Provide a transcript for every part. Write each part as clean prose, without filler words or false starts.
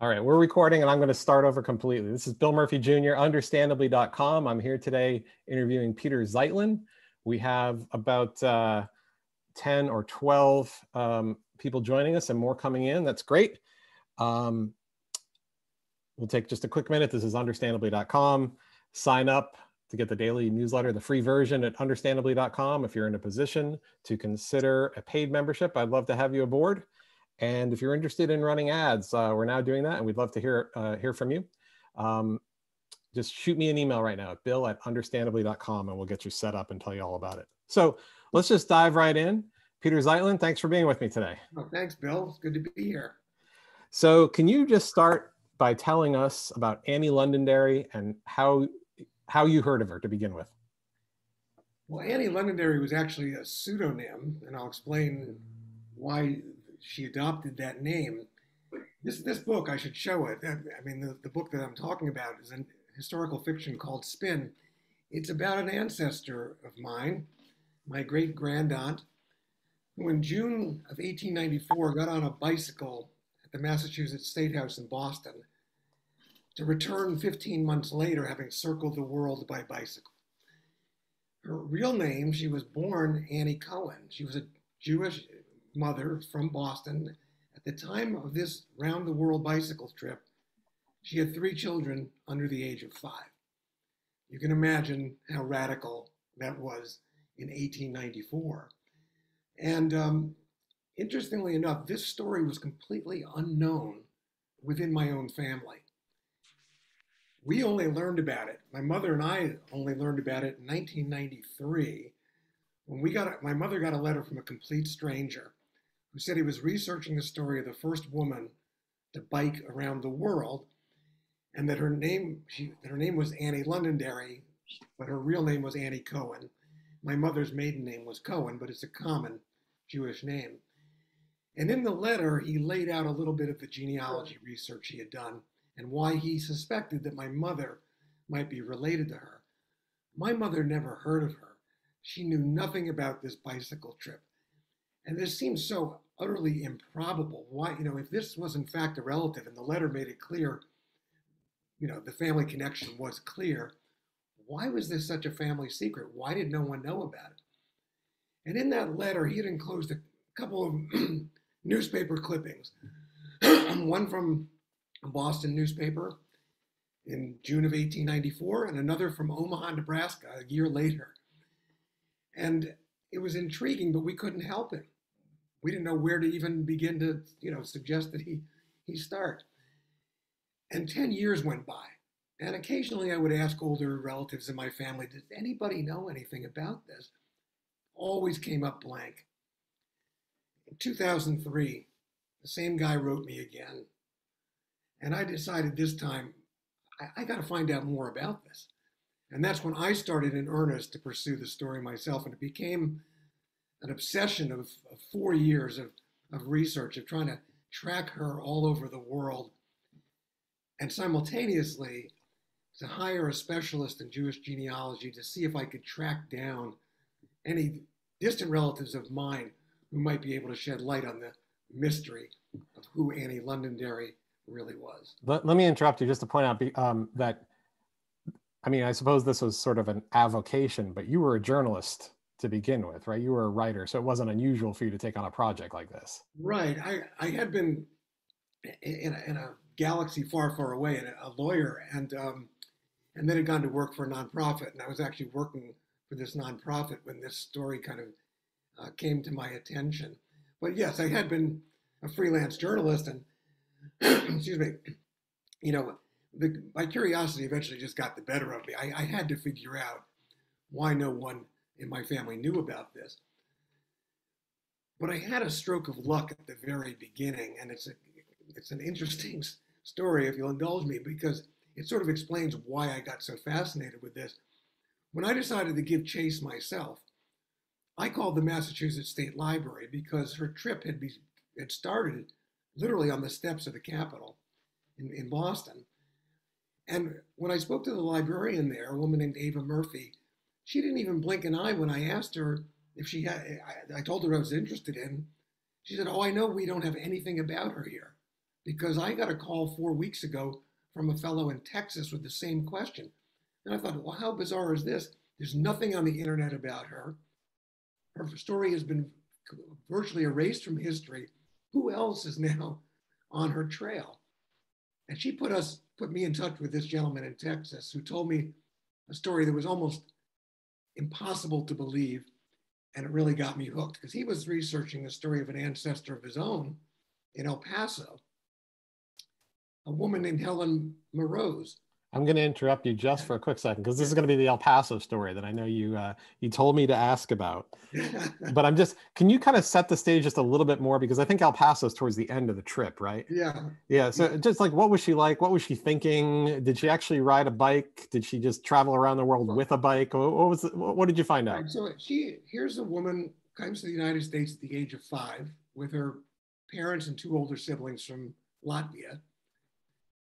All right, we're recording and I'm going to start over completely. This is Bill Murphy Jr., understandably.com. I'm here today interviewing Peter Zeitlin. We have about 10 or 12 people joining us and more coming in. That's great. We'll take just a quick minute. This is understandably.com. Sign up to get the daily newsletter, the free version at understandably.com. If you're in a position to consider a paid membership, I'd love to have you aboard. And if you're interested in running ads, we're now doing that, and we'd love to hear from you. Just shoot me an email right now at bill@understandably.com, and we'll get you set up and tell you all about it. So let's just dive right in. Peter Zeitlin, thanks for being with me today. Oh, thanks, Bill. It's good to be here. So can you just start by telling us about Annie Londonderry and how you heard of her to begin with? Well, Annie Londonderry was actually a pseudonym, and I'll explain why she adopted that name. This book, I should show it. I mean, the book that I'm talking about is a historical fiction called Spin. It's about an ancestor of mine, my great-grandaunt, who in June of 1894 got on a bicycle at the Massachusetts State House in Boston to return 15 months later having circled the world by bicycle. Her real name, she was born Annie Cohen. She was a Jewish mother from Boston. At the time of this round the world bicycle trip, she had 3 children under the age of 5. You can imagine how radical that was in 1894. And interestingly enough, this story was completely unknown within my own family. We only learned about it. My mother and I only learned about it in 1993 when my mother got a letter from a complete stranger who said he was researching the story of the first woman to bike around the world, and that her name was Annie Londonderry, but her real name was Annie Cohen. My mother's maiden name was Cohen, but it's a common Jewish name. And in the letter, he laid out a little bit of the genealogy research he had done and why he suspected that my mother might be related to her. My mother never heard of her. She knew nothing about this bicycle trip. And this seems so utterly improbable. Why, if this was in fact a relative and the letter made it clear, the family connection was clear, why was this such a family secret? Why did no one know about it? And in that letter, he had enclosed a couple of newspaper clippings. One from a Boston newspaper in June of 1894, and another from Omaha, Nebraska, a year later. And it was intriguing, but we couldn't help him. We didn't know where to even begin to, suggest that he start. And 10 years went by. And occasionally I would ask older relatives in my family, did anybody know anything about this? Always came up blank. In 2003, the same guy wrote me again. And I decided this time, I got to find out more about this. And that's when I started in earnest to pursue the story myself. And it became an obsession of 4 years of research, of trying to track her all over the world. And simultaneously, to hire a specialist in Jewish genealogy to see if I could track down any distant relatives of mine who might be able to shed light on the mystery of who Annie Londonderry really was. Let me interrupt you just to point out that, I suppose this was sort of an avocation, but you were a journalist to begin with, right? You were a writer, so it wasn't unusual for you to take on a project like this. Right. I had been in a galaxy far, far away, and a lawyer, and then had gone to work for a nonprofit. And I was actually working for this nonprofit when this story kind of came to my attention. But yes, I had been a freelance journalist, and excuse me, my curiosity eventually just got the better of me. I had to figure out why no one in my family knew about this. But I had a stroke of luck at the very beginning, and it's an interesting story, if you'll indulge me, because it sort of explains why I got so fascinated with this. When I decided to give chase myself, I called the Massachusetts State Library because her trip had started literally on the steps of the Capitol in Boston. And when I spoke to the librarian there, a woman named Ava Murphy, she didn't even blink an eye when I asked her if she had, I told her I was interested in. She said, "Oh, I know we don't have anything about her here, because I got a call 4 weeks ago from a fellow in Texas with the same question. And I thought, well, how bizarre is this? There's nothing on the internet about her. Her story has been virtually erased from history. Who else is now on her trail? And she put me in touch with this gentleman in Texas who told me a story that was almost impossible to believe. And it really got me hooked because he was researching the story of an ancestor of his own in El Paso, a woman named Helen Morose. I'm going to interrupt you just for a quick second because this is going to be the El Paso story that I know you told me to ask about. But can you kind of set the stage just a little bit more, because I think El Paso is towards the end of the trip, right? Yeah. Yeah. So just like, what was she like? What was she thinking? Did she actually ride a bike? Did she just travel around the world with a bike? What did you find out? Right. So here's a woman comes to the United States at the age of 5 with her parents and 2 older siblings from Latvia,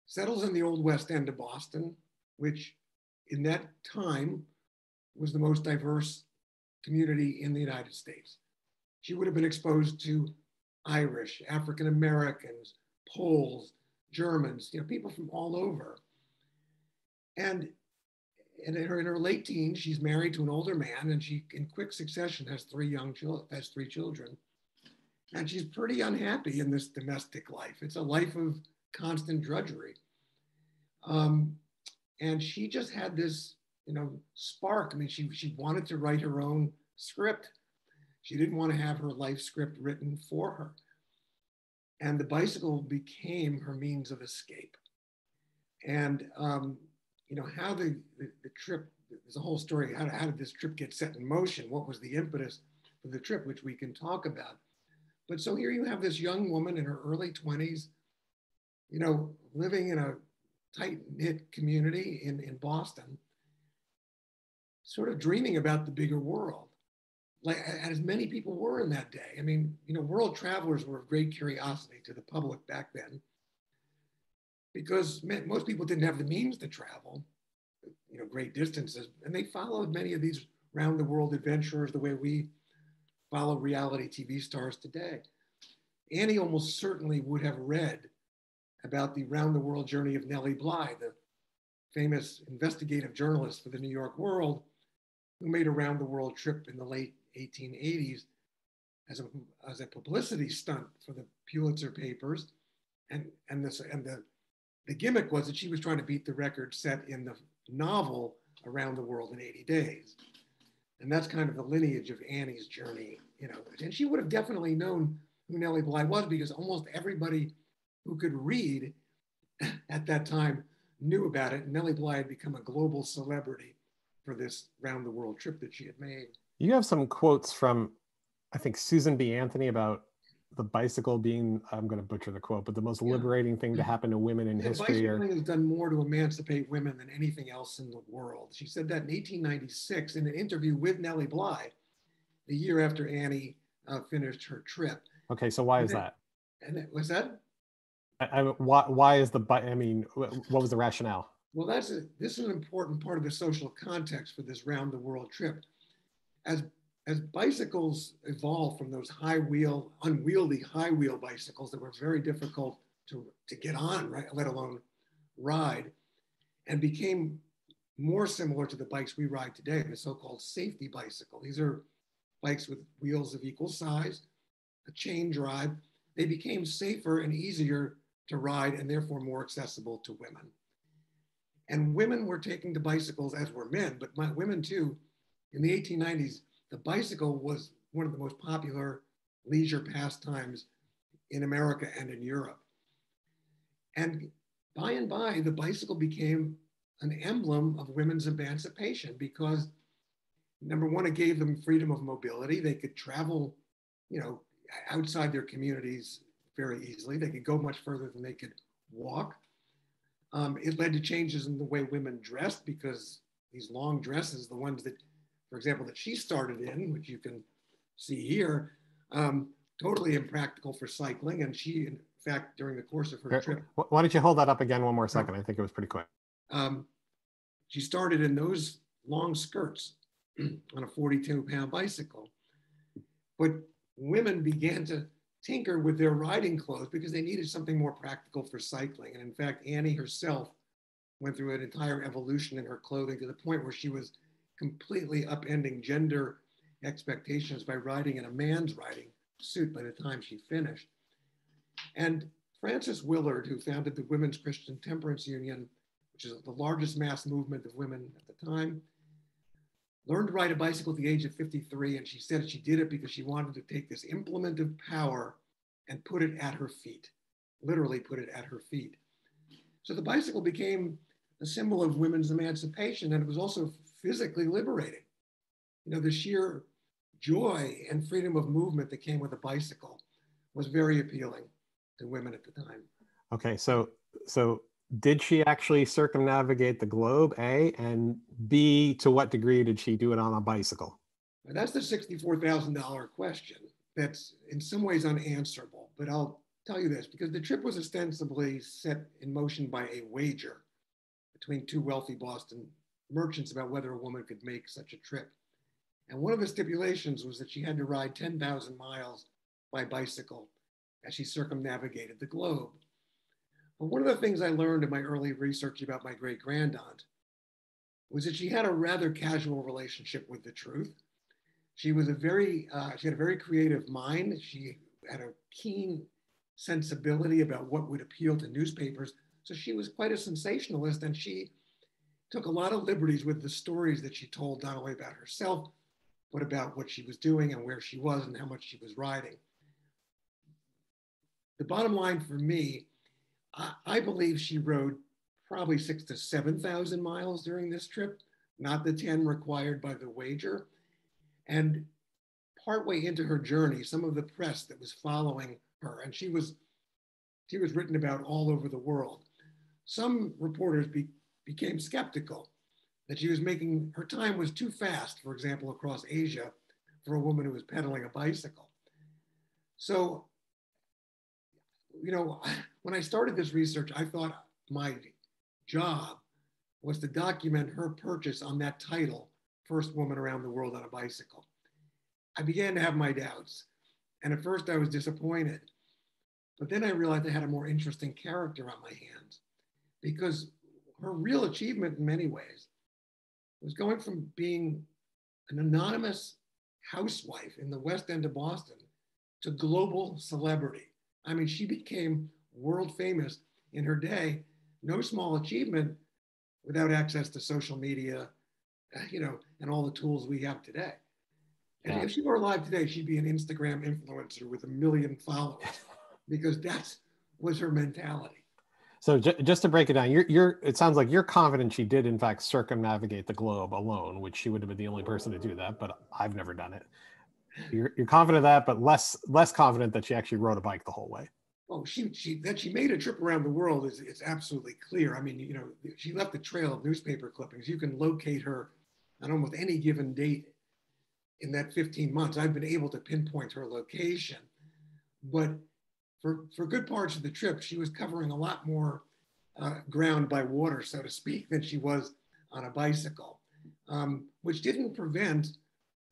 settles in the old West End of Boston, which in that time was the most diverse community in the United States. She would have been exposed to Irish, African Americans, Poles, Germans, people from all over. And in her late teens, she's married to an older man, and she, in quick succession, has 3 children. And she's pretty unhappy in this domestic life. It's a life of constant drudgery. And she just had this, spark. I mean, she wanted to write her own script. She didn't want to have her life script written for her. And the bicycle became her means of escape. And, how the trip, there's a whole story. How did this trip get set in motion? What was the impetus for the trip, which we can talk about. But so here you have this young woman in her early 20s, living in a tight-knit community in Boston, sort of dreaming about the bigger world, like as many people were in that day. I mean, world travelers were of great curiosity to the public back then because most people didn't have the means to travel, great distances, and they followed many of these round-the-world adventurers the way we follow reality TV stars today. Annie almost certainly would have read about the round-the-world journey of Nellie Bly, the famous investigative journalist for the New York World, who made a round-the-world trip in the late 1880s as a publicity stunt for the Pulitzer papers. And the gimmick was that she was trying to beat the record set in the novel Around the World in 80 Days. And that's kind of the lineage of Annie's journey, And she would have definitely known who Nellie Bly was because almost everybody who could read at that time knew about it. And Nellie Bly had become a global celebrity for this round the world trip that she had made. You have some quotes from, I think, Susan B. Anthony about the bicycle being, I'm going to butcher the quote, but the most liberating thing to happen to women in history. Bicycling has done more to emancipate women than anything else in the world. She said that in 1896 in an interview with Nellie Bly, the year after Annie finished her trip. Okay, so why is that? And was that? Why is what was the rationale? Well, this is an important part of the social context for this round the world trip. As bicycles evolved from those unwieldy high wheel bicycles that were very difficult to get on, right, let alone ride, and became more similar to the bikes we ride today, the so-called safety bicycle. These are bikes with wheels of equal size, a chain drive. They became safer and easier to ride and therefore more accessible to women. And women were taking to bicycles, as were men, but women too. In the 1890s, the bicycle was one of the most popular leisure pastimes in America and in Europe. And by, the bicycle became an emblem of women's emancipation because, number one, it gave them freedom of mobility. They could travel, outside their communities very easily. They could go much further than they could walk. It led to changes in the way women dressed because these long dresses, the ones that, for example, that she started in, which you can see here, totally impractical for cycling. And she, in fact, during the course of her trip. Why don't you hold that up again one more second? I think it was pretty quick. She started in those long skirts on a 42-pound bicycle. But women began to tinker with their riding clothes because they needed something more practical for cycling. And in fact, Annie herself went through an entire evolution in her clothing to the point where she was completely upending gender expectations by riding in a man's riding suit by the time she finished. And Frances Willard, who founded the Women's Christian Temperance Union, which is the largest mass movement of women at the time, learned to ride a bicycle at the age of 53. And she said she did it because she wanted to take this implement of power and put it at her feet, literally put it at her feet. So the bicycle became a symbol of women's emancipation, and it was also physically liberating. You know, the sheer joy and freedom of movement that came with a bicycle was very appealing to women at the time. Okay, so did she actually circumnavigate the globe, A, and B, to what degree did she do it on a bicycle? That's the $64,000 question that's in some ways unanswerable, but I'll tell you this, because the trip was ostensibly set in motion by a wager between two wealthy Boston merchants about whether a woman could make such a trip. And one of the stipulations was that she had to ride 10,000 miles by bicycle as she circumnavigated the globe. But one of the things I learned in my early research about my great-grandaunt was that she had a rather casual relationship with the truth. She was she had a very creative mind. She had a keen sensibility about what would appeal to newspapers. So she was quite a sensationalist, and she took a lot of liberties with the stories that she told, not only about herself, but about what she was doing and where she was and how much she was riding. The bottom line for me, I believe she rode probably 6,000 to 7,000 miles during this trip, not the 10 required by the wager. And partway into her journey, some of the press that was following her, and she was written about all over the world. Some reporters became skeptical that she was making, her time was too fast, for example, across Asia for a woman who was pedaling a bicycle. So, you know, when I started this research, I thought my job was to document her purchase on that title, First Woman Around the World on a Bicycle. I began to have my doubts. And at first I was disappointed. But then I realized I had a more interesting character on my hands, because her real achievement in many ways was going from being an anonymous housewife in the West End of Boston to global celebrity. I mean, she became world famous in her day, no small achievement without access to social media, you know, and all the tools we have today. And if she were alive today, she'd be an Instagram influencer with 1 million followers, because that was her mentality. So just to break it down, it sounds like you're confident she did in fact circumnavigate the globe alone, which she would have been the only person to do that, but I've never done it. You're confident of that, but less confident that she actually rode a bike the whole way. Oh, that she made a trip around the world is absolutely clear. I mean, you know, she left a trail of newspaper clippings. You can locate her on almost any given date in that 15 months. I've been able to pinpoint her location, but for good parts of the trip, she was covering a lot more ground by water, so to speak, than she was on a bicycle, which didn't prevent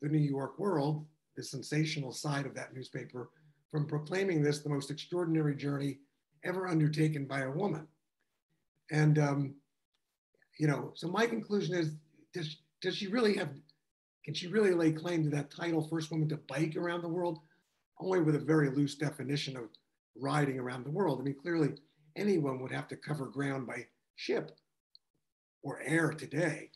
the New York World, the sensational side of that newspaper, from proclaiming this the most extraordinary journey ever undertaken by a woman. And, you know, so my conclusion is, can she really lay claim to that title, first woman to bike around the world? Only with a very loose definition of riding around the world. I mean, clearly anyone would have to cover ground by ship or air today.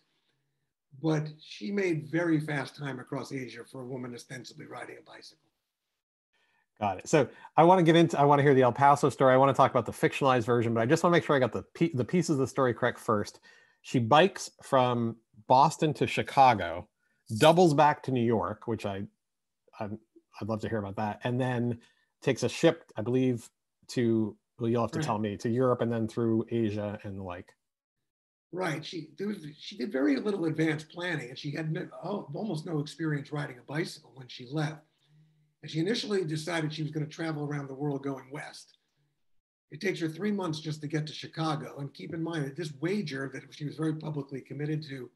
But she made very fast time across Asia for a woman ostensibly riding a bicycle. Got it. So I want to hear the El Paso story. I want to talk about the fictionalized version, but I just want to make sure I got the pieces of the story correct first. She bikes from Boston to Chicago, doubles back to New York, which I'd love to hear about that, and then takes a ship, I believe, to, well, you'll have to tell me, to Europe and then through Asia and the like. Right. She did very little advanced planning, and she had almost no experience riding a bicycle when she left. And she initially decided she was going to travel around the world going west. It takes her 3 months just to get to Chicago. And keep in mind that this wager that she was very publicly committed to,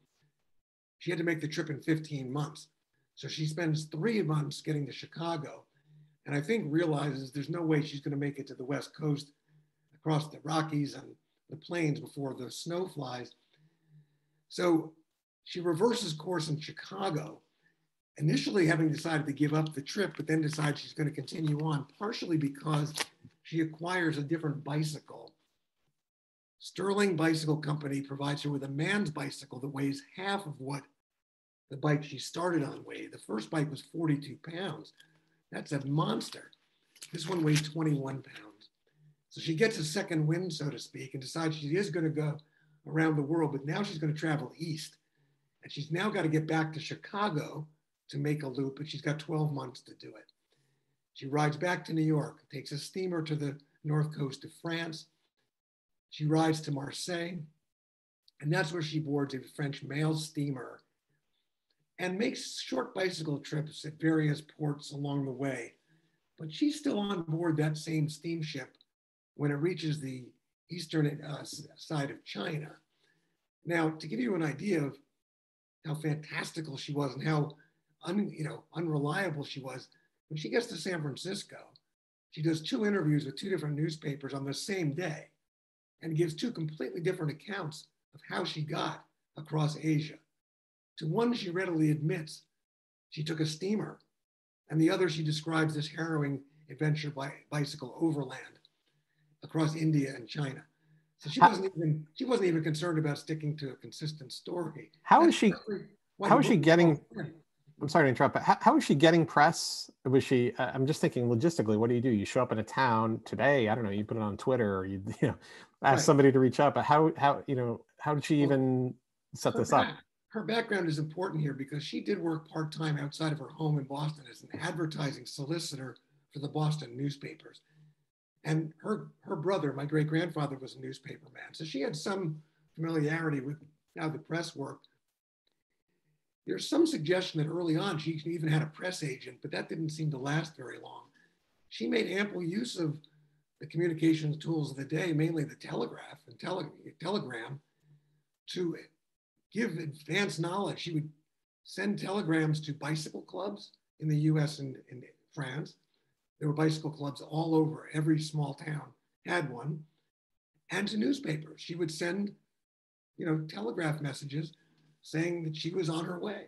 she had to make the trip in 15 months. So she spends 3 months getting to Chicago. and I think realizes there's no way she's going to make it to the West Coast across the Rockies and the plains before the snow flies. So she reverses course in Chicago, initially having decided to give up the trip, but then decides she's going to continue on, partially because she acquires a different bicycle. Sterling Bicycle Company provides her with a man's bicycle that weighs half of what the bike she started on weighed. The first bike was 42 pounds. That's a monster. This one weighs 21 pounds. So she gets a second wind, so to speak, and decides she is going to go around the world, but now she's going to travel east. And she's now got to get back to Chicago to make a loop, but she's got 12 months to do it. She rides back to New York, takes a steamer to the north coast of France. She rides to Marseille, and that's where she boards a French mail steamer and makes short bicycle trips at various ports along the way. But she's still on board that same steamship when it reaches the eastern side of China. Now, to give you an idea of how fantastical she was and how unreliable she was, when she gets to San Francisco, she does 2 interviews with 2 different newspapers on the same day and gives 2 completely different accounts of how she got across Asia. To one, she readily admits she took a steamer, and the other, she describes this harrowing adventure by bicycle overland across India and China. So she wasn't even concerned about sticking to a consistent story. How is she getting? I'm sorry to interrupt, but how is she getting press? Was she? I'm just thinking logistically. What do? You show up in a town today? I don't know. You put it on Twitter, or you ask somebody to reach out. But how did she even set this up? Her background is important here because she did work part-time outside of her home in Boston as an advertising solicitor for the Boston newspapers. And her brother, my great-grandfather, was a newspaper man. So she had some familiarity with how the press worked. There's some suggestion that early on she even had a press agent, but that didn't seem to last very long. She made ample use of the communications tools of the day, mainly the telegraph and telegram, to give advanced knowledge. She would send telegrams to bicycle clubs in the US and in France. There were bicycle clubs all over. Every small town had one. And to newspapers. She would send, telegraph messages saying that she was on her way.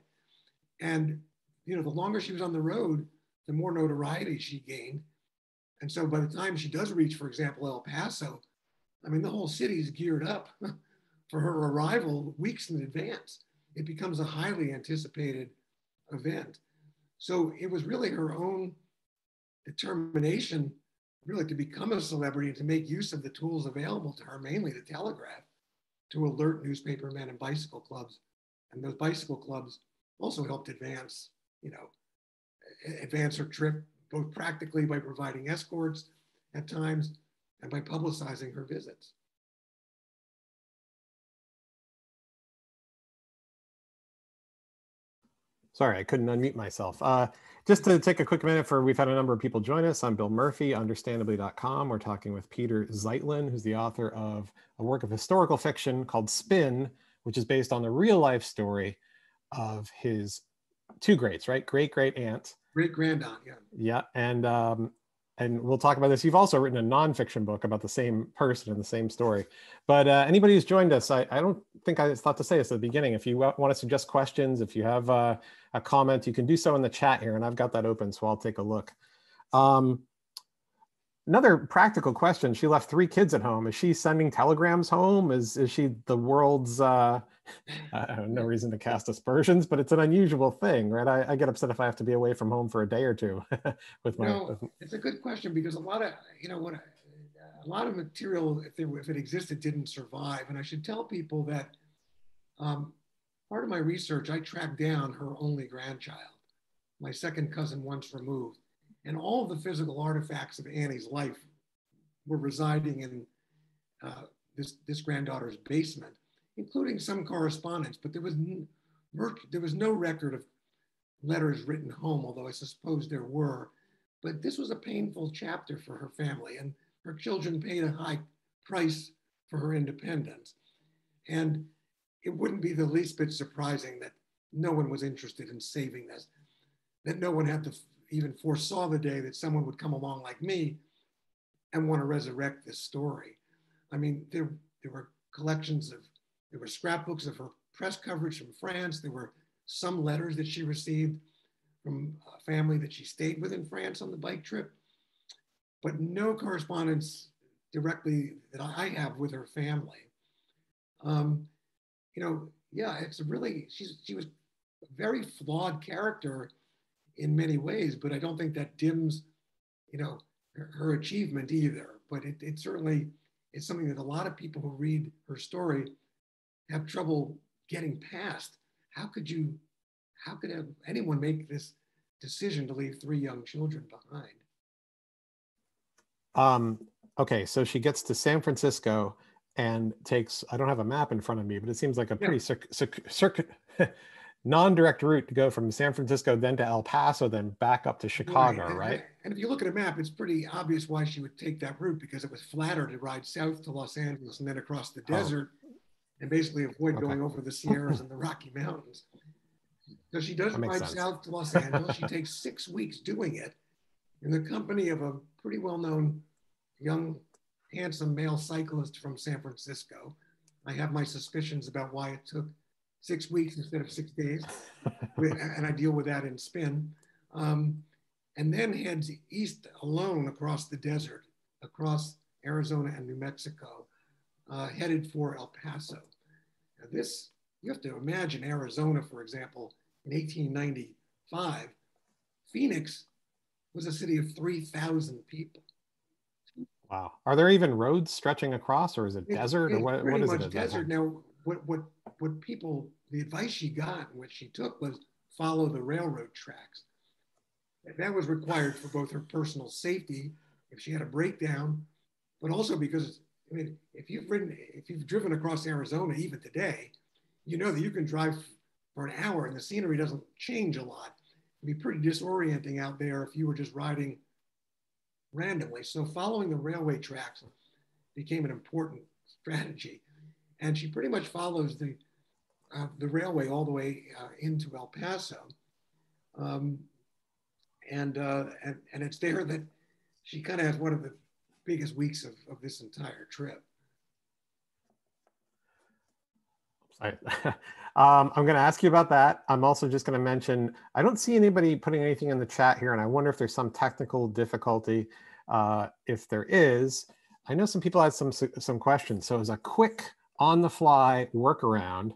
And, the longer she was on the road, the more notoriety she gained. And so by the time she does reach, for example, El Paso, the whole city's geared up for her arrival weeks in advance. It becomes a highly anticipated event. So it was really her own determination really to become a celebrity and to make use of the tools available to her, mainly the telegraph, to alert newspapermen and bicycle clubs. And those bicycle clubs also helped advance her trip, both practically by providing escorts at times and by publicizing her visits. Sorry, I couldn't unmute myself. Just to take a quick minute we've had a number of people join us. I'm Bill Murphy, understandably.com. We're talking with Peter Zeitlin, who's the author of a work of historical fiction called Spin, which is based on the real life story of his 2 greats, right? Great aunt. Great grandaunt, yeah. Yeah, and we'll talk about this. You've also written a nonfiction book about the same person and the same story. But anybody who's joined us, I don't think I thought to say this at the beginning. If you want to suggest questions, if you have a comment, you can do so in the chat here, and I've got that open, so I'll take a look. Another practical question. She left 3 kids at home. Is she sending telegrams home? Is she the world's, I have no reason to cast aspersions, but it's an unusual thing, right? I get upset if I have to be away from home for a day or 2 with my. It's a good question because a lot of material, if it existed, didn't survive. And I should tell people that part of my research, I tracked down her only grandchild, my second cousin once removed. And all of the physical artifacts of Annie's life were residing in this granddaughter's basement, including some correspondence. But there was no record of letters written home, although I suppose there were. But this was a painful chapter for her family, and her children paid a high price for her independence. And it wouldn't be the least bit surprising that no one was interested in saving this, that no one had the even foresaw the day that someone would come along like me and want to resurrect this story. I mean, there were there were scrapbooks of her press coverage from France. There were some letters that she received from a family that she stayed with in France on the bike trip, but no correspondence directly that I have with her family. You know, yeah, it's a really, she was a very flawed character in many ways, but I don't think that dims, you know, her achievement either. But it certainly is something that a lot of people who read her story have trouble getting past. How could anyone make this decision to leave 3 young children behind? Okay, so she gets to San Francisco and takes, I don't have a map in front of me, but it seems like a pretty circuit non-direct route to go from San Francisco, then to El Paso, then back up to Chicago, right? And if you look at a map, it's pretty obvious why she would take that route, because it was flatter to ride south to Los Angeles and then across the desert and basically avoid going over the Sierras and the Rocky Mountains. So she does ride south to Los Angeles. She takes 6 weeks doing it in the company of a pretty well-known young, handsome male cyclist from San Francisco. I have my suspicions about why it took 6 weeks instead of 6 days, and I deal with that in Spin. And then heads east alone across the desert, across Arizona and New Mexico, headed for El Paso. Now this, you have to imagine Arizona, for example, in 1895, Phoenix was a city of 3,000 people. Wow. Are there even roads stretching across, or is it desert, or what is it? Desert. Now, what people, the advice she got and what she took was follow the railroad tracks. That was required for both her personal safety if she had a breakdown, but also because, I mean, if you've driven across Arizona even today, you know that you can drive for an hour and the scenery doesn't change a lot. It'd be pretty disorienting out there if you were just riding randomly. So following the railway tracks became an important strategy. And she pretty much follows the railway all the way into El Paso. And it's there that she kind of has one of the biggest weeks of this entire trip. I'm going to ask you about that. I'm also just going to mention, I don't see anybody putting anything in the chat here, and I wonder if there's some technical difficulty. If there is, I know some people had some questions. So as a quick on-the-fly workaround,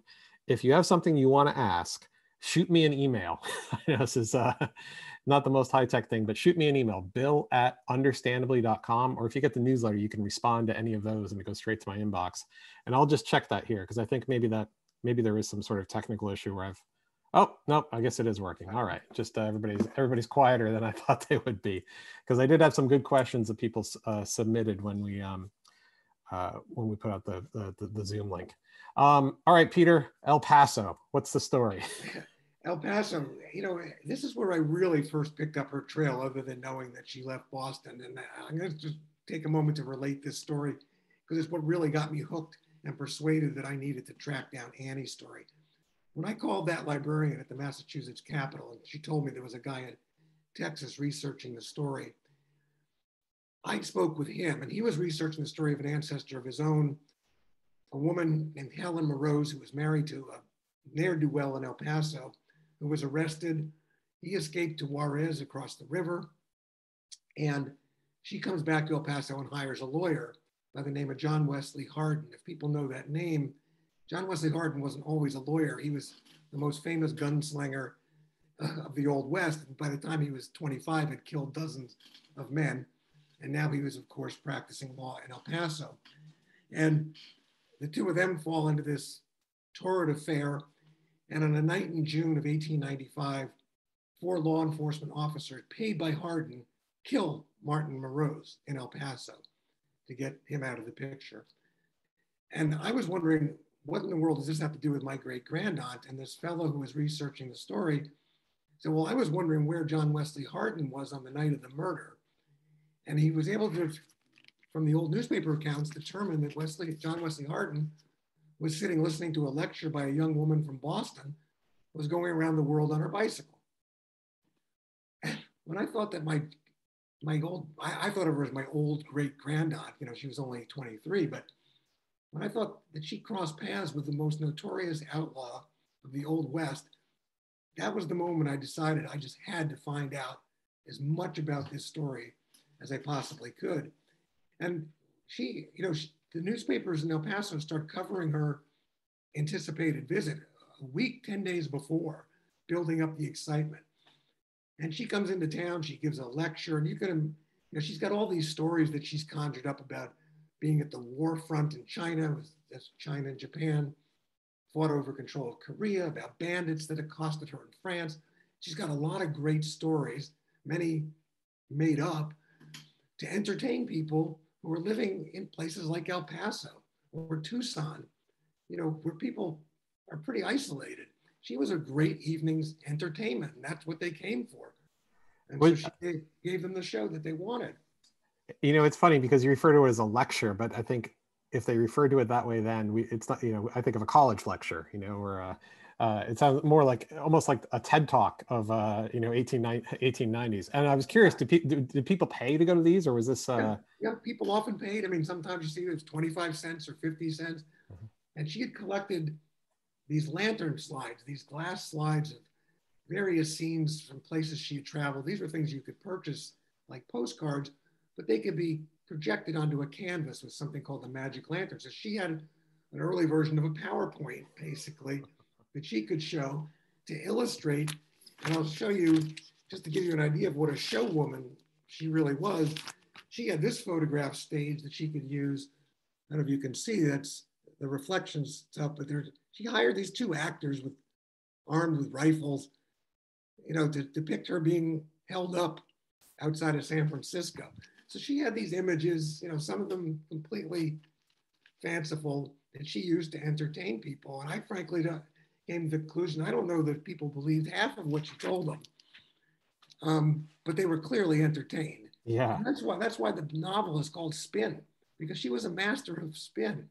if you have something you want to ask, shoot me an email. I know this is not the most high-tech thing, but shoot me an email, bill@understandably.com, or if you get the newsletter, you can respond to any of those and it goes straight to my inbox. And I'll just check that here, because I think maybe there is some sort of technical issue where oh, nope, I guess it is working. All right, just everybody's quieter than I thought they would be, because I did have some good questions that people submitted when we put out the Zoom link. All right, Peter, El Paso, what's the story? El Paso, you know, this is where I really first picked up her trail, other than knowing that she left Boston. And I'm going to just take a moment to relate this story, because it's what really got me hooked and persuaded that I needed to track down Annie's story. When I called that librarian at the Massachusetts Capitol, and she told me there was a guy in Texas researching the story, I spoke with him, and he was researching the story of an ancestor of his own, a woman named Helen Morose, who was married to a ne'er-do-well in El Paso, who was arrested. He escaped to Juarez across the river, and she comes back to El Paso and hires a lawyer by the name of John Wesley Hardin. If people know that name, John Wesley Hardin wasn't always a lawyer. He was the most famous gunslinger of the Old West. By the time he was 25, had killed dozens of men. And now he was, of course, practicing law in El Paso. And the two of them fall into this torrid affair. And on a night in June of 1895, 4 law enforcement officers paid by Hardin kill Martin Morose in El Paso to get him out of the picture. And I was wondering, what in the world does this have to do with my great-grandaunt? And this fellow who was researching the story said, well, I was wondering where John Wesley Hardin was on the night of the murder. And he was able to, from the old newspaper accounts, determine that John Wesley Hardin was sitting listening to a lecture by a young woman from Boston who was going around the world on her bicycle. when I thought that my old, I thought of her as my old great grandaunt. You know, she was only 23, but when I thought that she crossed paths with the most notorious outlaw of the Old West, that was the moment I decided I just had to find out as much about this story as I possibly could. And she, the newspapers in El Paso start covering her anticipated visit a week, 10 days before, building up the excitement. And she comes into town, she gives a lecture, and she's got all these stories that she's conjured up about being at the war front in China, with China and Japan, fought over control of Korea, about bandits that accosted her in France. She's got a lot of great stories, many made up, to entertain people who are living in places like El Paso or Tucson, where people are pretty isolated. She was a great evening's entertainment, and that's what they came for. And so she gave them the show that they wanted. It's funny because you refer to it as a lecture, but I think if they refer to it that way, then it's not, I think of a college lecture, or it sounds more like almost like a TED talk of 1890s. And I was curious, did people pay to go to these, or was this? Yeah, people often paid. I mean, sometimes you see it's 25 cents or 50 cents. Mm-hmm. And she had collected these lantern slides, these glass slides of various scenes from places she had traveled. These were things you could purchase like postcards, but they could be projected onto a canvas with something called the magic lantern. So she had an early version of a PowerPoint, basically, that she could show to illustrate. And I'll show you, just to give you an idea of what a show woman she really was. She had this photograph stage that she could use. I don't know if you can see, that's the reflections stuff, but she hired these two actors armed with rifles, to depict her being held up outside of San Francisco. So she had these images, some of them completely fanciful, that she used to entertain people. And I frankly came to the conclusion, I don't know that people believed half of what she told them, but they were clearly entertained. Yeah. And that's why the novel is called Spin, because she was a master of spin.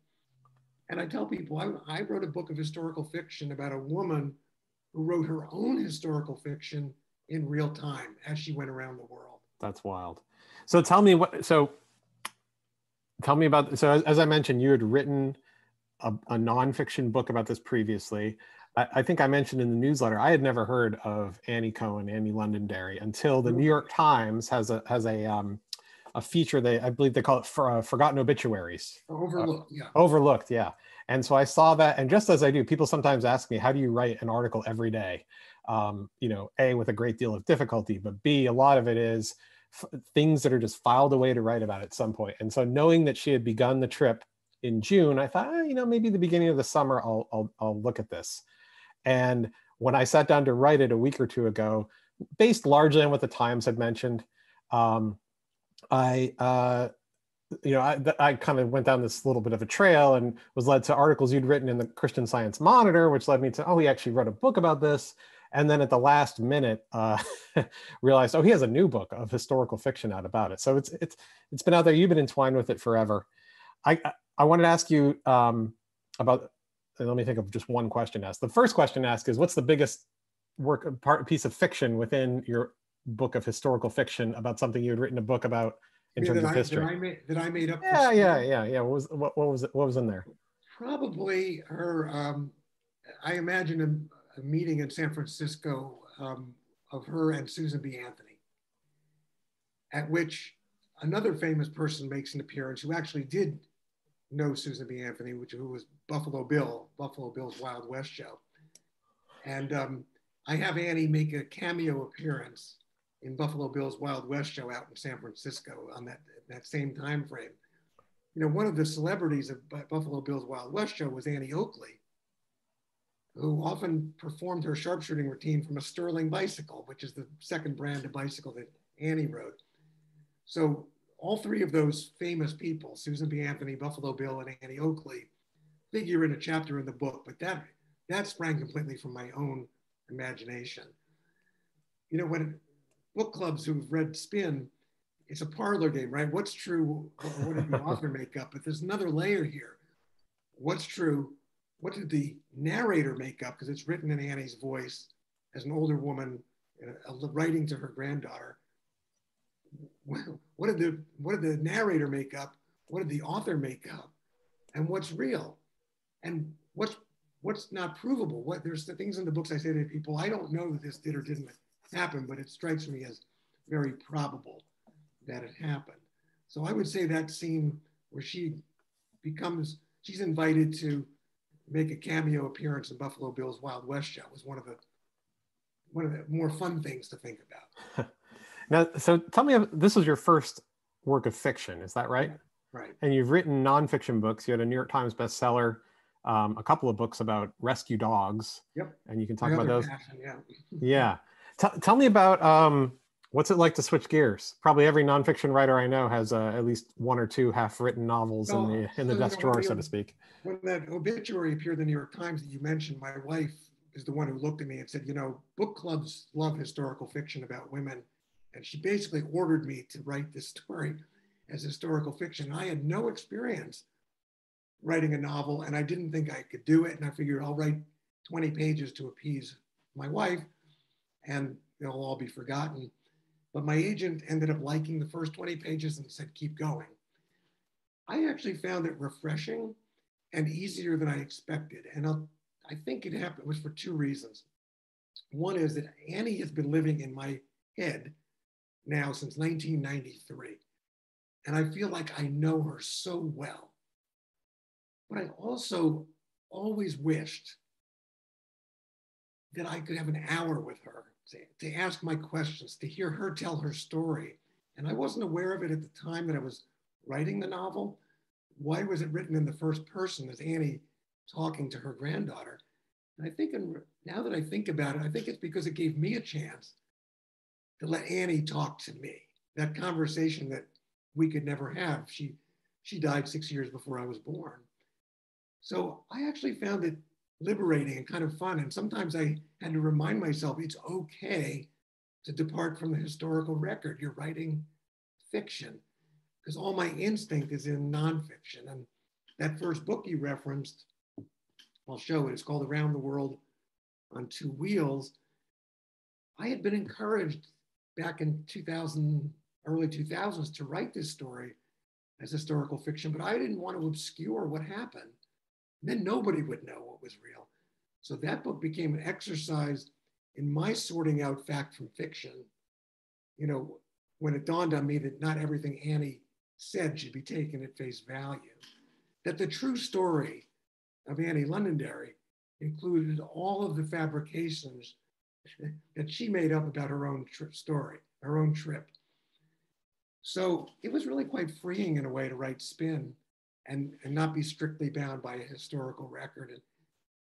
And I tell people, I wrote a book of historical fiction about a woman who wrote her own historical fiction in real time as she went around the world. That's wild. So tell me about, so as I mentioned, you had written a nonfiction book about this previously. I think I mentioned in the newsletter, I had never heard of Annie Cohen, Annie Londonderry, until the New York Times has a feature, I believe they call it Forgotten Obituaries. Overlooked, yeah. Overlooked, yeah. And so I saw that, and just as I do, people sometimes ask me, how do you write an article every day? A, with a great deal of difficulty, but B, a lot of it is things that are just filed away to write about at some point. And so knowing that she had begun the trip in June, I thought, maybe the beginning of the summer, I'll look at this. And when I sat down to write it a week or two ago, based largely on what the Times had mentioned, I kind of went down this little bit of a trail and was led to articles you'd written in the Christian Science Monitor, which led me to, he actually wrote a book about this. And then at the last minute, realized, he has a new book of historical fiction out about it. So it's been out there. You've been entwined with it forever. I wanted to ask you about, let me think of just one question to ask. The first question to ask is, what's the biggest piece of fiction within your book of historical fiction about something you had written a book about in terms of history? That I made up. Yeah. What was in there? Probably her. I imagine a meeting in San Francisco of her and Susan B. Anthony, at which another famous person makes an appearance who actually did know Susan B. Anthony, who was Buffalo Bill's Wild West show. And I have Annie make a cameo appearance in Buffalo Bill's Wild West show out in San Francisco on that same time frame. One of the celebrities of Buffalo Bill's Wild West show was Annie Oakley, who often performed her sharpshooting routine from a Sterling bicycle, which is the second brand of bicycle that Annie rode. So all three of those famous people, Susan B. Anthony, Buffalo Bill, and Annie Oakley, figure in a chapter in the book, but that sprang completely from my own imagination. When book clubs who've read Spin, it's a parlor game, right? What's true, or what did the author make up? But there's another layer here. What's true? What did the narrator make up? Because it's written in Annie's voice as an older woman writing to her granddaughter. what did the narrator make up? What did the author make up? And what's real? And what's not provable? There's the things in the books I say to people, I don't know that this did or didn't happen, but it strikes me as very probable that it happened. So I would say that scene where she's invited to make a cameo appearance in Buffalo Bill's Wild West show was one of the more fun things to think about. Now, so tell me, this was your first work of fiction, is that right? Yeah, right. And you've written nonfiction books. You had a New York Times bestseller, a couple of books about rescue dogs. Yep. And you can talk about those. Passion, yeah. Yeah. Tell me about what's it like to switch gears? Probably every nonfiction writer I know has at least one or two half-written novels in the desk drawer, so to speak. When that obituary appeared in the New York Times that you mentioned, my wife is the one who looked at me and said, book clubs love historical fiction about women. And she basically ordered me to write this story as historical fiction. I had no experience writing a novel, and I didn't think I could do it. And I figured I'll write 20 pages to appease my wife, and they'll all be forgotten. But my agent ended up liking the first 20 pages and said, keep going. I actually found it refreshing and easier than I expected. And I think it was for two reasons. One is that Annie has been living in my head now since 1993. And I feel like I know her so well. But I also always wished that I could have an hour with her to ask my questions, to hear her tell her story. And I wasn't aware of it at the time that I was writing the novel. Why was it written in the first person as Annie talking to her granddaughter? And I think, now that I think about it, I think it's because it gave me a chance to let Annie talk to me. That conversation that we could never have. She died 6 years before I was born. So I actually found it liberating and kind of fun. And sometimes I had to remind myself it's okay to depart from the historical record. You're writing fiction, because all my instinct is in nonfiction. And that first book you referenced, I'll show it. It's called Around the World on Two Wheels. I had been encouraged back in early 2000s to write this story as historical fiction, but I didn't want to obscure what happened. Then nobody would know what was real. So that book became an exercise in my sorting out fact from fiction. When it dawned on me that not everything Annie said should be taken at face value, that the true story of Annie Londonderry included all of the fabrications that she made up about her own story, her own trip. So it was really quite freeing in a way to write spin and not be strictly bound by a historical record, and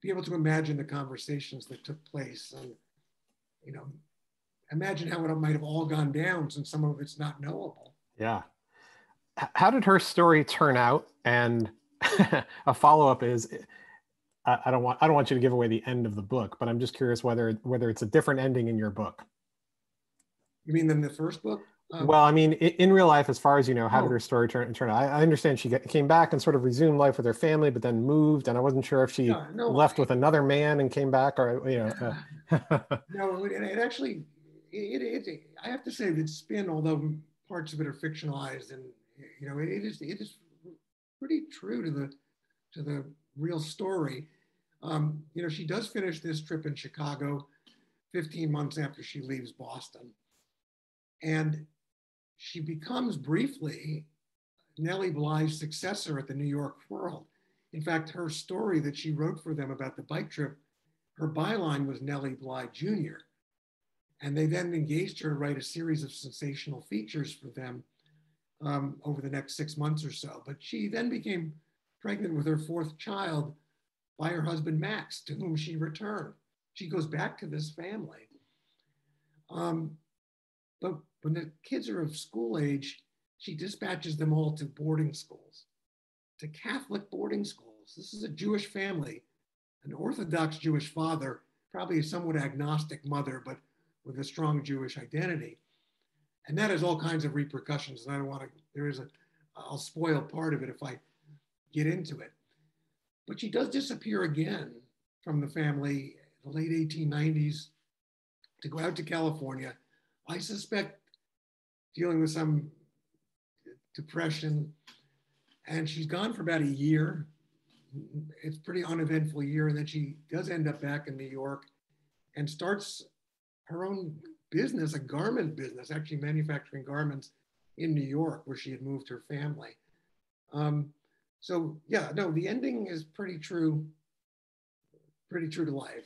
be able to imagine the conversations that took place, and imagine how it might have all gone down, since some of it's not knowable. Yeah. How did her story turn out? And a follow-up is, I don't want you to give away the end of the book, but I'm just curious whether it's a different ending in your book. You mean than the first book? Well, I mean, in real life, as far as you know, how did her story turn out? I understand she came back and sort of resumed life with her family, but then moved, and I wasn't sure if she left with another man and came back, or No, it actually, I have to say that spin, although parts of it are fictionalized, and it is pretty true to the real story. She does finish this trip in Chicago 15 months after she leaves Boston, and she becomes briefly Nellie Bly's successor at the New York World. In fact, her story that she wrote for them about the bike trip, her byline was Nellie Bly Jr. And they then engaged her to write a series of sensational features for them over the next 6 months or so. But she then became pregnant with her fourth child by her husband, Max, to whom she returned. She goes back to this family. But when the kids are of school age, she dispatches them all to boarding schools, to Catholic boarding schools. This is a Jewish family, an Orthodox Jewish father, probably a somewhat agnostic mother, but with a strong Jewish identity. And that has all kinds of repercussions. And I don't want to, I'll spoil part of it if I get into it. But she does disappear again from the family in the late 1890s to go out to California. I suspect dealing with some depression, and she's gone for about a year. It's a pretty uneventful year, and then she does end up back in New York and starts her own business, a garment business, actually manufacturing garments in New York, where she had moved her family. So yeah, no, the ending is pretty true to life.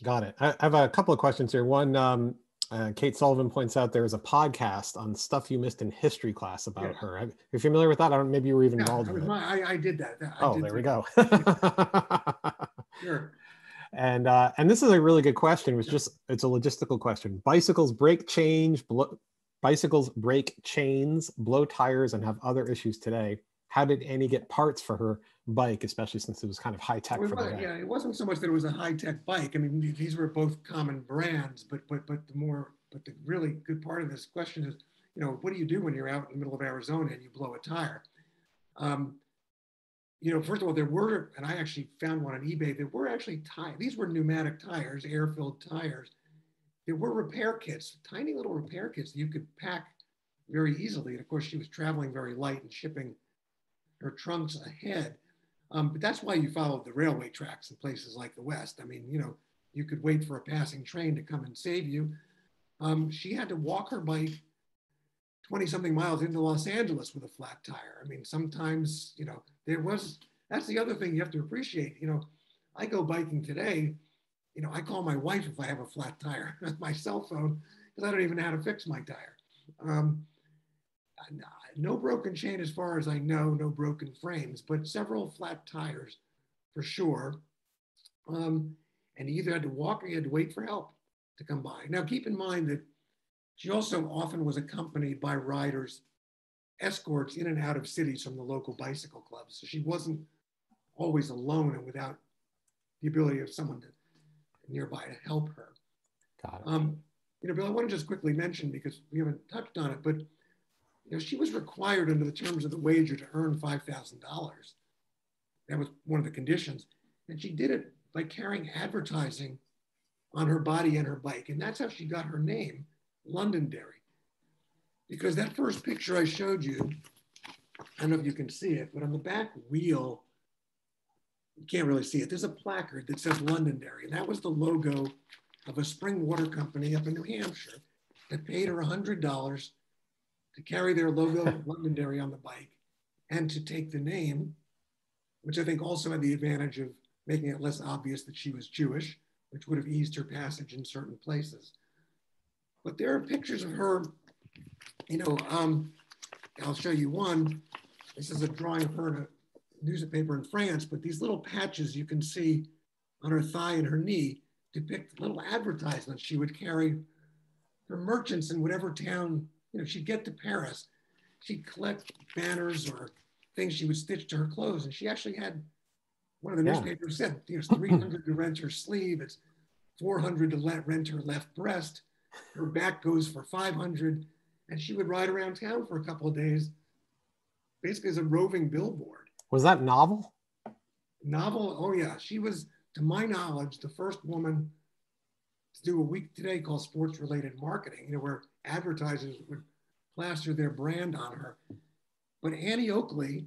Got it. I have a couple of questions here. One, Kate Sullivan points out there is a podcast on stuff you missed in history class about Yes. her. You're familiar with that? I don't. Maybe you were even Yeah, involved with it. I did that. There we go. Sure. And this is a really good question. It's a logistical question. Bicycles break chains, blow tires, and have other issues today. How did Annie get parts for her bike, especially since it was kind of high tech for the day? Yeah, it wasn't so much that it was a high tech bike. I mean, these were both common brands, but the really good part of this question is, what do you do when you're out in the middle of Arizona and you blow a tire? First of all, there were, and I actually found one on eBay, there were actually tires. These were pneumatic tires, air-filled tires. There were repair kits, tiny little repair kits that you could pack very easily. And of course, she was traveling very light and shipping her trunks ahead. But that's why you followed the railway tracks in places like the West. I mean, you could wait for a passing train to come and save you. She had to walk her bike 20-something miles into Los Angeles with a flat tire. I mean, sometimes, that's the other thing you have to appreciate. I go biking today, I call my wife if I have a flat tire on my cell phone, because I don't even know how to fix my tire. No broken chain as far as I know, no broken frames, but several flat tires for sure. And you either had to walk or you had to wait for help to come by. Now, keep in mind that she also often was accompanied by riders, escorts in and out of cities from the local bicycle clubs. So she wasn't always alone and without the ability of someone nearby to help her. Got it. Bill, I want to just quickly mention, because we haven't touched on it, but she was required under the terms of the wager to earn $5,000. That was one of the conditions. And she did it by carrying advertising on her body and her bike. And that's how she got her name, Londonderry. Because that first picture I showed you, I don't know if you can see it, but on the back wheel, you can't really see it. There's a placard that says Londonderry. And that was the logo of a spring water company up in New Hampshire that paid her $100 to carry their logo, Londonderry, on the bike, and to take the name, which I think also had the advantage of making it less obvious that she was Jewish, which would have eased her passage in certain places. But there are pictures of her, I'll show you one. This is a drawing of her in a newspaper in France, but these little patches you can see on her thigh and her knee depict little advertisements she would carry for merchants in whatever town. She'd get to Paris, she'd collect banners or things she would stitch to her clothes. And she actually had, one of the newspapers said, it's 300 to rent her sleeve, it's 400 to rent her left breast, her back goes for 500. And she would ride around town for a couple of days, basically as a roving billboard. Was that novel? Novel, oh yeah. She was, to my knowledge, the first woman to do a week today called sports-related marketing, where advertisers would plaster their brand on her. But Annie Oakley,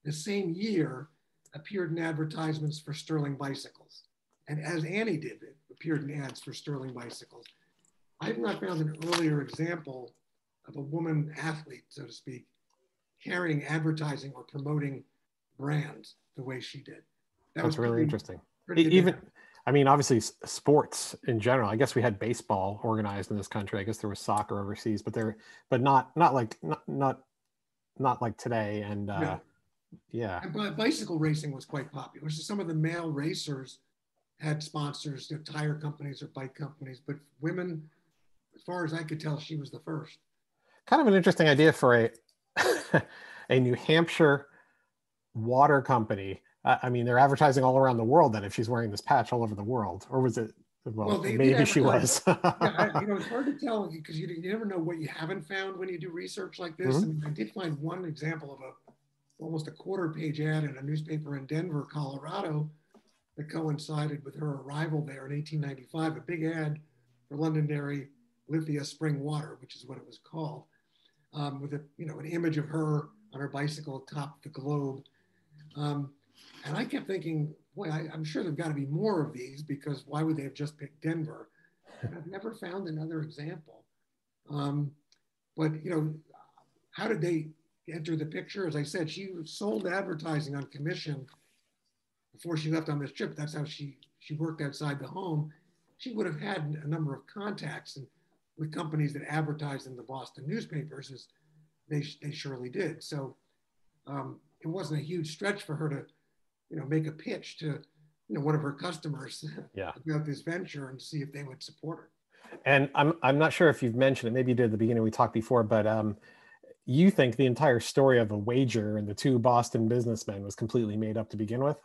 the same year, appeared in advertisements for Sterling bicycles. And as Annie did, it appeared in ads for Sterling bicycles. I've not found an earlier example of a woman athlete, so to speak, carrying advertising or promoting brands the way she did. That's really interesting. Even, I mean, obviously sports in general. I guess we had baseball organized in this country. I guess there was soccer overseas, but not like today. And no. Yeah. And bicycle racing was quite popular. So some of the male racers had sponsors, tire companies or bike companies, but women, as far as I could tell, she was the first. Kind of an interesting idea for a New Hampshire water company. I mean, they're advertising all around the world then if she's wearing this patch all over the world. Or was it, well maybe she was. It's hard to tell because you never know what you haven't found when you do research like this. Mm-hmm. I mean, I did find one example of almost a quarter-page ad in a newspaper in Denver, Colorado, that coincided with her arrival there in 1895, a big ad for Londonderry Lithia Spring Water, which is what it was called, with an image of her on her bicycle atop the globe. And I kept thinking, boy, I'm sure there've got to be more of these, because why would they have just picked Denver? And I've never found another example. But how did they enter the picture? As I said, she sold advertising on commission before she left on this trip. That's how she worked outside the home. She would have had a number of contacts with companies that advertised in the Boston newspapers, as they surely did. So it wasn't a huge stretch for her to, make a pitch to, one of her customers about this venture and see if they would support her. And I'm not sure if you've mentioned it, maybe you did at the beginning, we talked before, but you think the entire story of a wager and the two Boston businessmen was completely made up to begin with?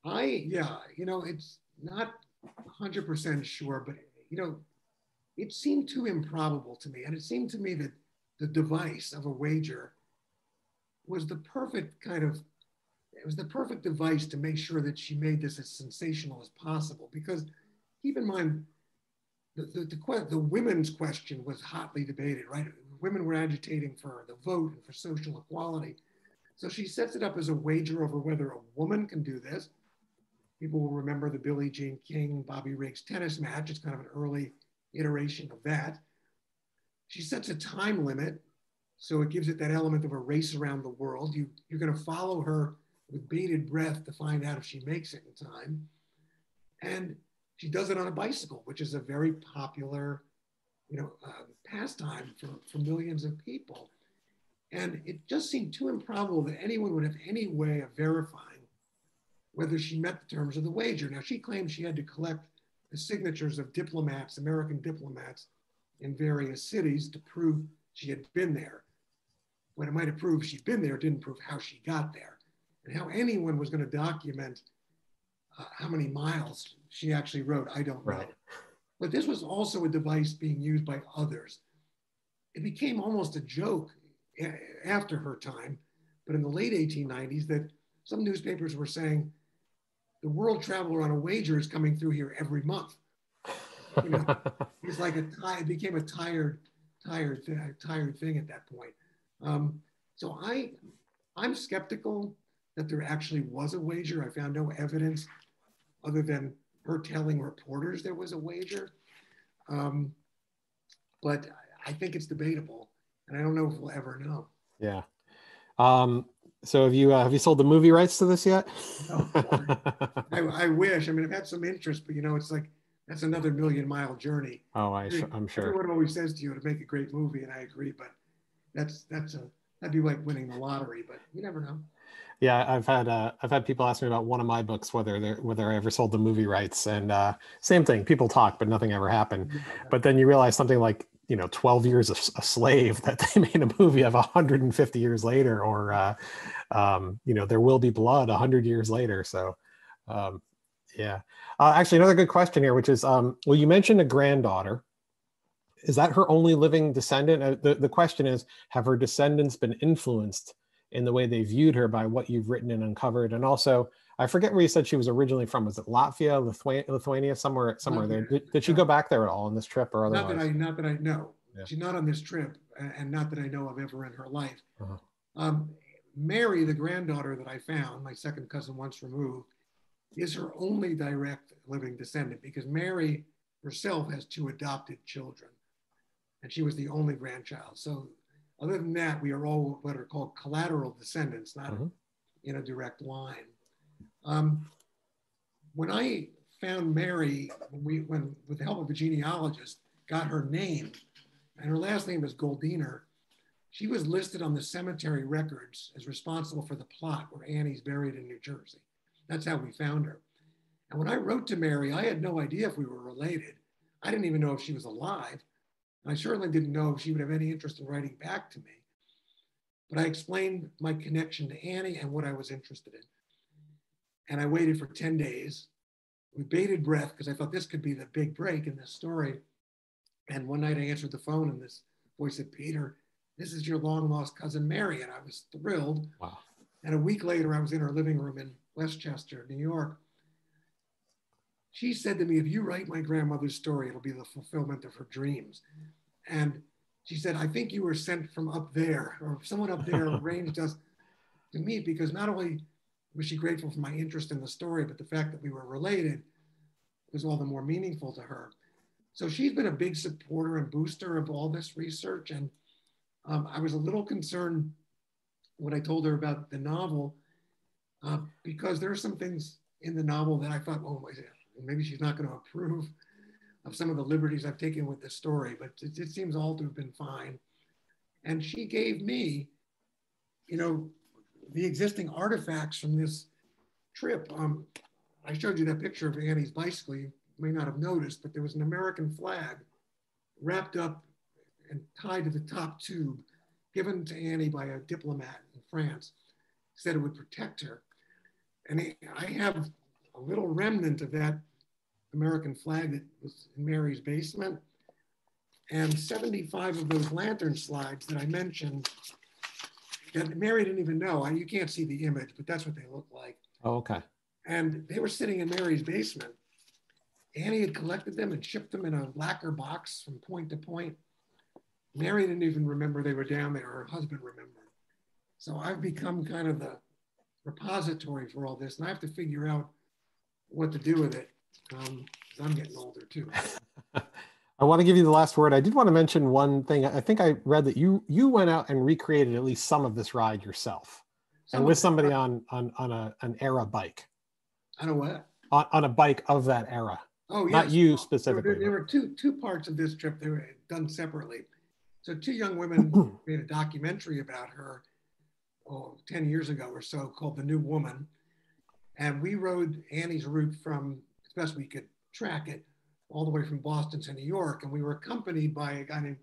It's not 100% sure, but, it seemed too improbable to me. And it seemed to me that the device of a wager was the perfect device to make sure that she made this as sensational as possible. Because keep in mind, the women's question was hotly debated, right? Women were agitating for the vote and for social equality. So she sets it up as a wager over whether a woman can do this. People will remember the Billie Jean King, Bobby Riggs tennis match. It's kind of an early iteration of that. She sets a time limit, so it gives it that element of a race around the world. You're going to follow her with bated breath to find out if she makes it in time. And she does it on a bicycle, which is a very popular, pastime for millions of people. And it just seemed too improbable that anyone would have any way of verifying whether she met the terms of the wager. Now, she claimed she had to collect the signatures of diplomats, American diplomats in various cities to prove she had been there. What it might have proved she'd been there didn't prove how she got there. And how anyone was going to document how many miles she actually rode, I don't know. Right. But this was also a device being used by others. It became almost a joke after her time, but in the late 1890s, that some newspapers were saying, the world traveler on a wager is coming through here every month. It's like it became a tired thing at that point. So I'm skeptical that there actually was a wager. I found no evidence other than her telling reporters there was a wager. But I think it's debatable, and I don't know if we'll ever know. Yeah. So have you sold the movie rights to this yet? No, I wish. I mean, I've had some interest, but it's like that's another 1,000,000-mile journey. Oh, I'm sure. Everyone always says to you to make a great movie, and I agree, but that'd be like winning the lottery. But you never know. Yeah, I've had people ask me about one of my books whether I ever sold the movie rights, and same thing. People talk, but nothing ever happened. Yeah. But then you realize something like 12 years of a slave, that they made a movie of 150 years later, or There Will Be Blood 100 years later. So yeah. Actually, another good question here, which is, well, you mentioned a granddaughter. Is that her only living descendant? The question is, have her descendants been influenced in the way they viewed her by what you've written and uncovered? And also, I forget where you said she was originally from. Was it Latvia, Lithuania, somewhere there? Did she go back there at all on this trip or otherwise? Not that I know. Yeah. She's not on this trip, and not that I know of ever in her life. Uh-huh. Mary, the granddaughter that I found, my second cousin once removed, is her only direct living descendant, because Mary herself has 2 adopted children, and she was the only grandchild. So other than that, we are all what are called collateral descendants, not in a direct line. When I found Mary, when with the help of a genealogist, got her name, and her last name is Goldiner, she was listed on the cemetery records as responsible for the plot where Annie's buried in New Jersey. That's how we found her. And when I wrote to Mary, I had no idea if we were related. I didn't even know if she was alive. I certainly didn't know if she would have any interest in writing back to me. But I explained my connection to Annie and what I was interested in. And I waited for 10 days with bated breath, because I thought this could be the big break in this story. And one night I answered the phone, and this voice said, "Peter, this is your long lost cousin Mary." And I was thrilled. Wow. And a week later, I was in her living room in Westchester, New York. she said to me, if you write my grandmother's story, it'll be the fulfillment of her dreams. And she said, I think you were sent from up there, or someone up there arranged us to meet, because not only was she grateful for my interest in the story, but the fact that we were related was all the more meaningful to her. So she's been a big supporter and booster of all this research. And I was a little concerned when I told her about the novel, because there are some things in the novel that I thought, oh, maybe she's not going to approve of some of the liberties I've taken with this story, but it seems all to have been fine. And she gave me, the existing artifacts from this trip. I showed you that picture of Annie's bicycle. You may not have noticed, but there was an American flag wrapped up and tied to the top tube, given to Annie by a diplomat in France. Said it would protect her. And I have a little remnant of that American flag that was in Mary's basement. And 75 of those lantern slides that I mentioned that Mary didn't even know. You can't see the image, but that's what they look like. Oh, okay. And they were sitting in Mary's basement. Annie had collected them and shipped them in a lacquer box from point to point. Mary didn't even remember they were down there. Her husband remembered. So I've become kind of the repository for all this, and I have to figure out what to do with it, because I'm getting older too. I want to give you the last word. I did want to mention one thing. I think I read that you went out and recreated at least some of this ride yourself, and with somebody on an era bike. On a what? On a bike of that era. Oh, yes. Not you specifically. There were two parts of this trip. They were done separately. So two young women made a documentary about her 10 years ago or so, called The New Woman. And we rode Annie's route from, as best we could track it, all the way from Boston to New York. And we were accompanied by a guy named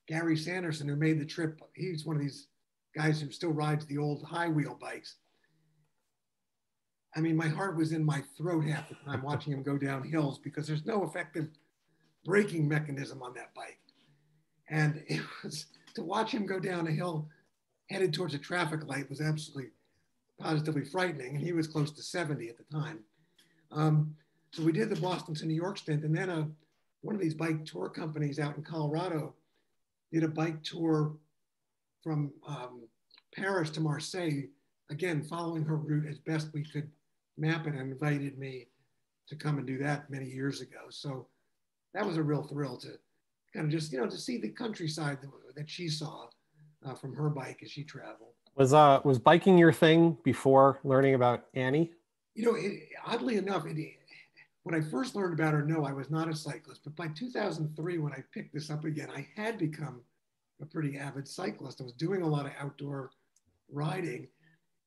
Gary Sanderson, who made the trip. He's one of these guys who still rides the old high wheel bikes. I mean, my heart was in my throat half the time watching him go down hills, because there's no effective braking mechanism on that bike. And it was, to watch him go down a hill headed towards a traffic light was absolutely positively frightening. And he was close to 70 at the time. So we did the Boston to New York stint, and then one of these bike tour companies out in Colorado did a bike tour from Paris to Marseille, again, following her route as best we could map it, and invited me to come and do that many years ago. So that was a real thrill to kind of just, to see the countryside that she saw from her bike as she traveled. Was biking your thing before learning about Annie? Oddly enough, when I first learned about her, no, I was not a cyclist. But by 2003, when I picked this up again, I had become a pretty avid cyclist. I was doing a lot of outdoor riding.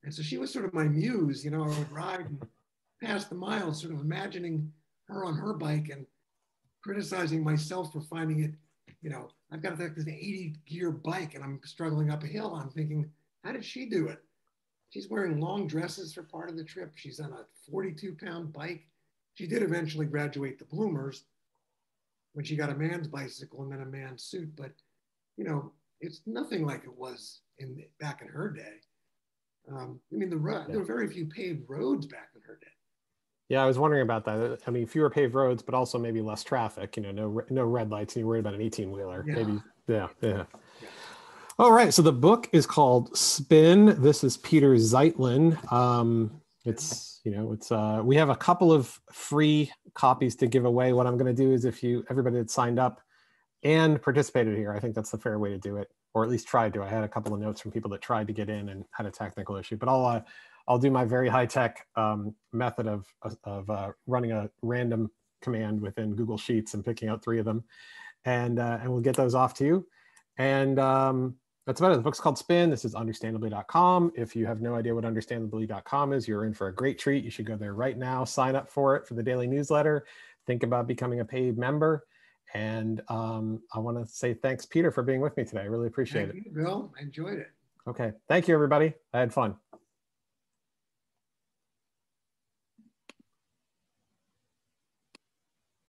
And so she was sort of my muse. I would ride and pass the miles, sort of imagining her on her bike and criticizing myself for finding it, I've got this 80 gear bike and I'm struggling up a hill. I'm thinking, how did she do it? She's wearing long dresses for part of the trip. She's on a 42-pound bike. She did eventually graduate the Bloomers when she got a man's bicycle and then a man's suit. But, it's nothing like it was back in her day. There were very few paved roads back in her day. Yeah, I was wondering about that. I mean, fewer paved roads, but also maybe less traffic. No red lights, and you're worried about an 18-wheeler. Yeah. Maybe, yeah. All right, so the book is called Spin. This is Peter Zeitlin. We have a couple of free copies to give away. What I'm going to do is, everybody that signed up and participated here, I think that's the fair way to do it, or at least tried to. I had a couple of notes from people that tried to get in and had a technical issue, but I'll do my very high-tech method of running a random command within Google Sheets and picking out 3 of them, and we'll get those off to you. And that's about it. The book's called Spin. This is understandably.com. If you have no idea what understandably.com is, you're in for a great treat. You should go there right now, sign up for it for the daily newsletter, think about becoming a paid member. And I want to say thanks, Peter, for being with me today. I really appreciate it. Thank you, Bill. I enjoyed it. Okay. Thank you, everybody. I had fun.